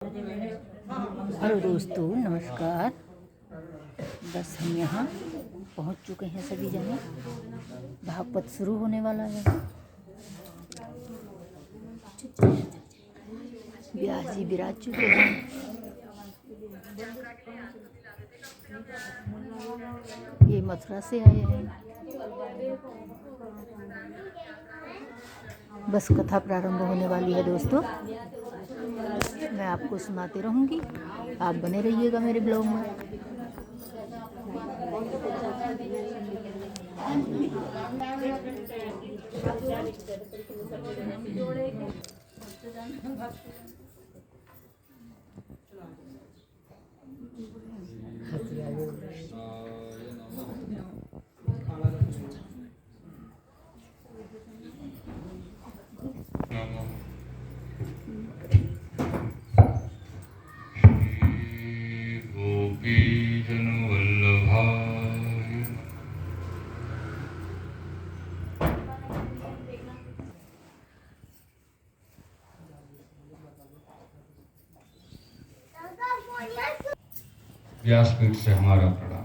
Hello दोस्तों, नमस्कार। बस हम यहाँ पहुँच चुके हैं सभी जने। भागवत शुरू होने वाला है। व्यास जी विराज चुके हैं। ये मथुरा से आए हैं। बस कथा प्रारंभ होने वाली है दोस्तों। मैं आपको सुनाती रहूँगी, आप बने रहिएगा मेरे ब्लॉग में। व्यासपीठ से हमारा प्रणाम।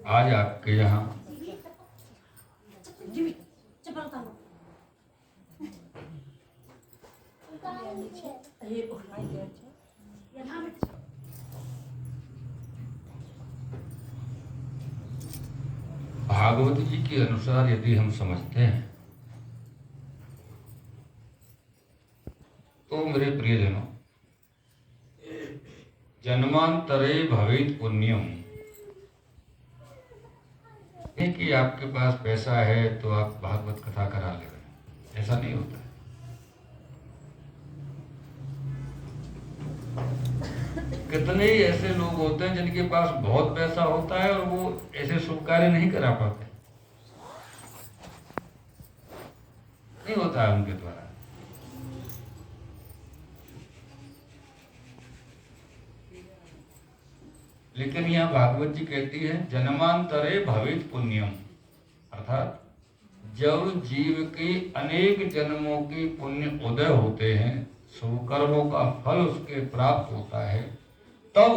आज आपके यहाँ भागवत जी के अनुसार यदि हम समझते हैं तो मेरे प्रियजनों, जन्मांतरे भवेत पुण्यम, कि आपके पास पैसा है तो आप भागवत कथा करा ले रहे हैं, ऐसा नहीं होता है। कितने ही ऐसे लोग होते हैं जिनके पास बहुत पैसा होता है और वो ऐसे शुभ कार्य नहीं करा पाते, नहीं होता है उनके द्वारा। लेकिन यहाँ भागवत जी कहती है जन्मांतरे भवेत पुण्यम, अर्थात जब जीव के अनेक जन्मों के पुण्य उदय होते हैं, शुभ कर्मों का फल उसके प्राप्त होता है, तब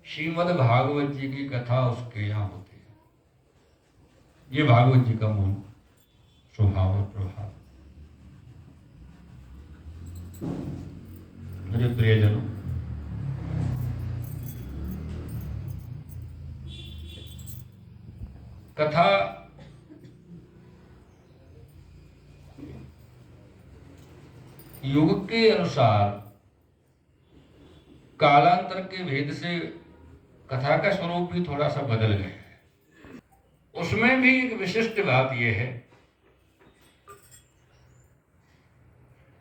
श्रीमद् भागवत जी की कथा उसके यहाँ होती है। ये भागवत जी का मूल स्वभाव और प्रभाव। मेरे प्रियजनों, कथा युग के अनुसार कालांतर के भेद से कथा का स्वरूप भी थोड़ा सा बदल गया है। उसमें भी एक विशिष्ट बात यह है,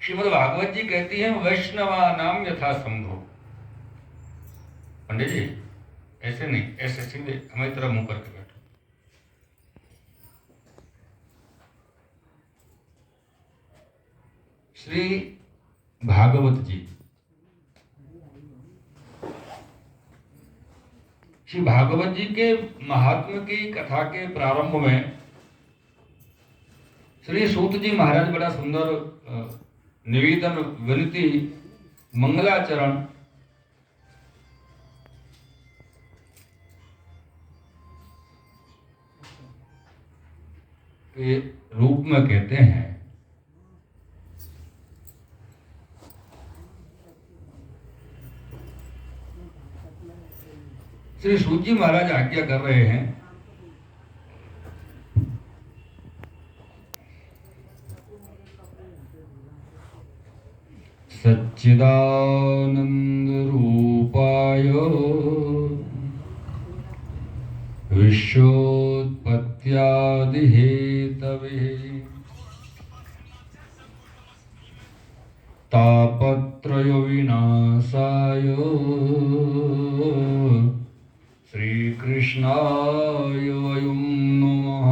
श्रीमद् भागवत जी कहती हैं वैष्णवा नाम यथा संभव। पंडित जी ऐसे नहीं, ऐसे सीधे हमारी तरह मुंह करके बैठो। श्री भागवत जी, श्री भागवत जी के महात्म की कथा के प्रारंभ में श्री सूत जी महाराज बड़ा सुंदर निवेदन, विनती, मंगलाचरण के रूप में कहते हैं। श्री सूत जी महाराज आज्ञा कर रहे हैं, सच्चिदानंद रूपाय विश्वोत्पत्त्यादि हेतवे तापत्रय विनाशाय श्री कृष्णाय वयं नमः।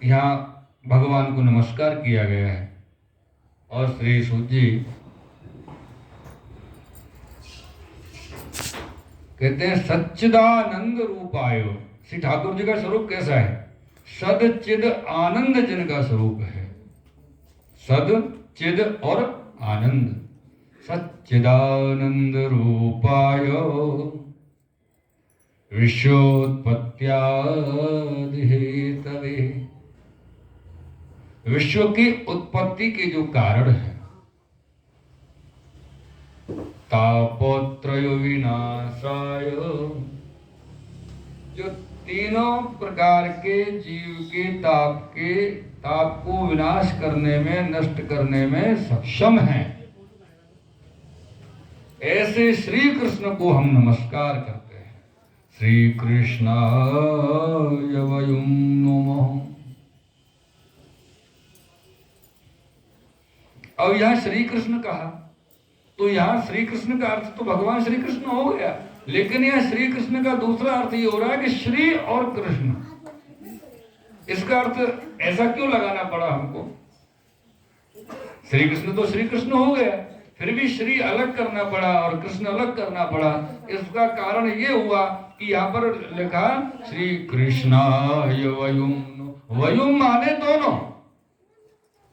यहाँ भगवान को नमस्कार किया गया है। और श्री सूत जी कहते हैं सच्चिदानंद रूपाय। श्री ठाकुर जी का स्वरूप कैसा है? सद चिद आनंद जिनका स्वरूप है। सद चिद और आनंद। सच्चिदानंद रूपाय विश्वोत्पत्त्यादि हेतवे। विश्व की उत्पत्ति के जो कारण है, तापोत्रय विनाशाय, जो तीनों प्रकार के जीव के ताप को विनाश करने में, नष्ट करने में सक्षम हैं, ऐसे श्री कृष्ण को हम नमस्कार करते हैं। श्री कृष्णाय वयं नमः। अब यहां श्री कृष्ण कहा तो यहां श्री कृष्ण का अर्थ तो भगवान श्री कृष्ण हो गया, लेकिन यह श्री कृष्ण का दूसरा अर्थ ये हो रहा है कि श्री और कृष्ण। इसका अर्थ ऐसा क्यों लगाना पड़ा हमको? श्री कृष्ण तो श्री कृष्ण हो गया, फिर भी श्री अलग करना पड़ा और कृष्ण अलग करना पड़ा। इसका कारण ये हुआ कि यहाँ पर लिखा श्री कृष्णाय वयं। वयं माने दोनों,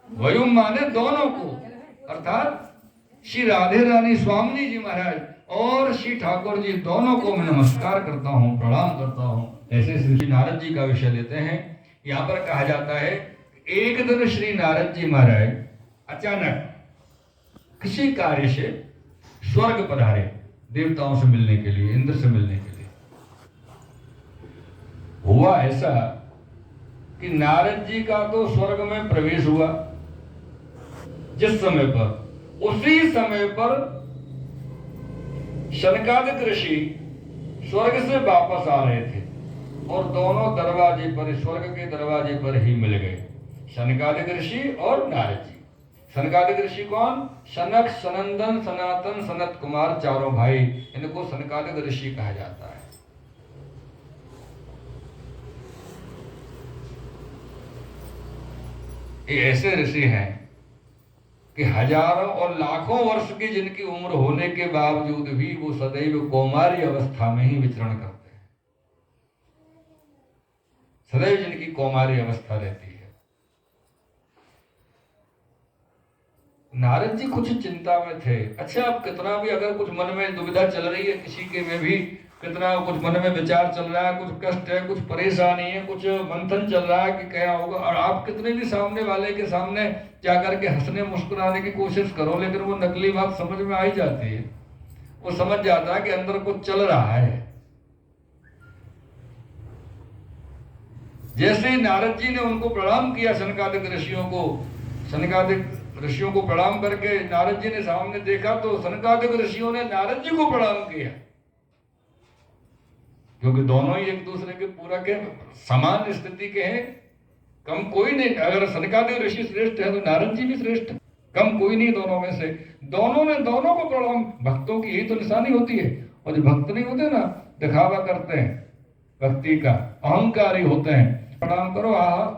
वयं माने दोनों को, अर्थात श्री राधे रानी स्वामी जी महाराज और श्री ठाकुर जी दोनों को मैं नमस्कार करता हूँ, प्रणाम करता हूँ। ऐसे श्री नारद जी का विषय लेते हैं। यहाँ पर कहा जाता है एक दिन श्री नारद जी महाराज अचानक किसी कार्य से स्वर्ग पधारे, देवताओं से मिलने के लिए, इंद्र से मिलने के लिए। हुआ ऐसा कि नारद जी का तो स्वर्ग में प्रवेश हुआ जिस समय पर, उसी समय पर शनकादिक ऋषि स्वर्ग से वापस आ रहे थे और दोनों दरवाजे पर, स्वर्ग के दरवाजे पर ही मिल गए, शनकादिक ऋषि और नारद जी। शनकादिक ऋषि कौन? शनक, सनंदन, सनातन, सनत कुमार, चारों भाई, इनको शनकादिक ऋषि कहा जाता है। ये ऐसे ऋषि हैं कि हजारों और लाखों वर्ष की जिनकी उम्र होने के बावजूद भी वो सदैव कौमारी अवस्था में ही विचरण करते हैं। सदैव जिनकी कौमारी अवस्था रहती है। नारद जी कुछ चिंता में थे। अच्छा, अब कितना भी अगर कुछ मन में दुविधा चल रही है, किसी के में भी कितना कुछ मन में विचार चल रहा है, कुछ कष्ट है, कुछ परेशानी है, कुछ मंथन चल रहा है कि क्या होगा, और आप कितने भी सामने वाले के सामने जाकर के हंसने मुस्कुराने की कोशिश करो, लेकिन वो नकली बात समझ में आ ही जाती है। वो समझ जाता है कि अंदर कुछ चल रहा है। जैसे नारद जी ने उनको प्रणाम किया, शनकादिक ऋषियों को प्रणाम करके नारद जी ने सामने देखा तो शनकादिक ऋषियों ने नारद जी को प्रणाम किया, क्योंकि दोनों ही एक दूसरे के पूरा के समान स्थिति के हैं। कम कोई नहीं। अगर शनकादिक ऋषि श्रेष्ठ है तो नारद जी भी श्रेष्ठ, कम कोई नहीं दोनों में से। दोनों ने दोनों को प्रणाम। भक्तों की यही तो निशानी होती है। और जो भक्त नहीं होते ना, दिखावा करते हैं भक्ति का, अहंकारी होते हैं, प्रणाम करो,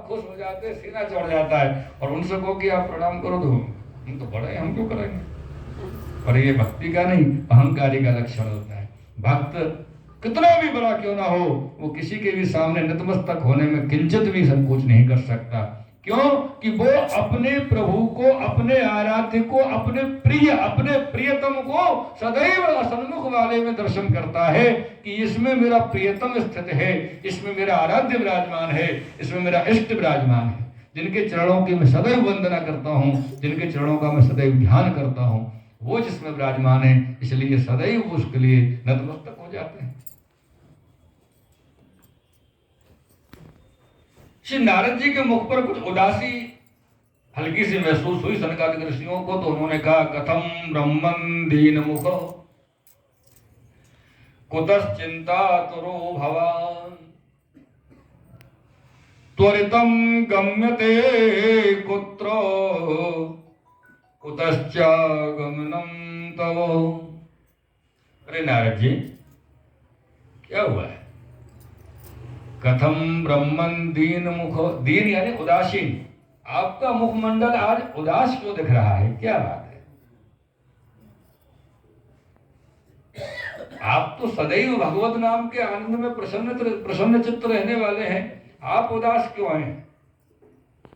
खुश हो जाते हैं, सीना चढ़ जाता है, और उनसे कहो कि आप प्रणाम करो तो हम तो बड़े, हम क्यों करेंगे। और ये भक्ति का नहीं, अहंकारी का लक्षण होता है। भक्त कितना भी बड़ा क्यों ना हो, वो किसी के भी सामने नतमस्तक होने में किंचित भी संकोच नहीं कर सकता। क्यों? कि वो अपने प्रभु को, अपने आराध्य को, अपने प्रियतम को सदैव सन्मुख वाले में दर्शन करता है कि इसमें मेरा प्रियतम स्थित है, इसमें मेरा आराध्य विराजमान है, इसमें मेरा इष्ट विराजमान है, जिनके चरणों की मैं सदैव वंदना करता हूँ, जिनके चरणों का मैं सदैव ध्यान करता हूँ, वो जिसमें विराजमान है, इसलिए सदैव उसके लिए नतमस्तक हो जाते हैं। श्री नारद जी के मुख पर कुछ उदासी हल्की सी महसूस हुई शनकादिक ऋषियों को, तो उन्होंने कहा कथम ब्रह्मन् दीन मुख कुतश्चिंता तुरो भवान त्वरितम गम्यते कुत्र कुतश्चागमनम तव। अरे नारद जी, क्या हुआ है? कथम ब्रह्मन् दीन मुख, दीन यानी उदासीन, आपका मुखमंडल आज उदास क्यों दिख रहा है, क्या बात है? आप तो सदैव भगवत नाम के आनंद में प्रसन्न चित्त रहने वाले हैं, आप उदास क्यों हैं?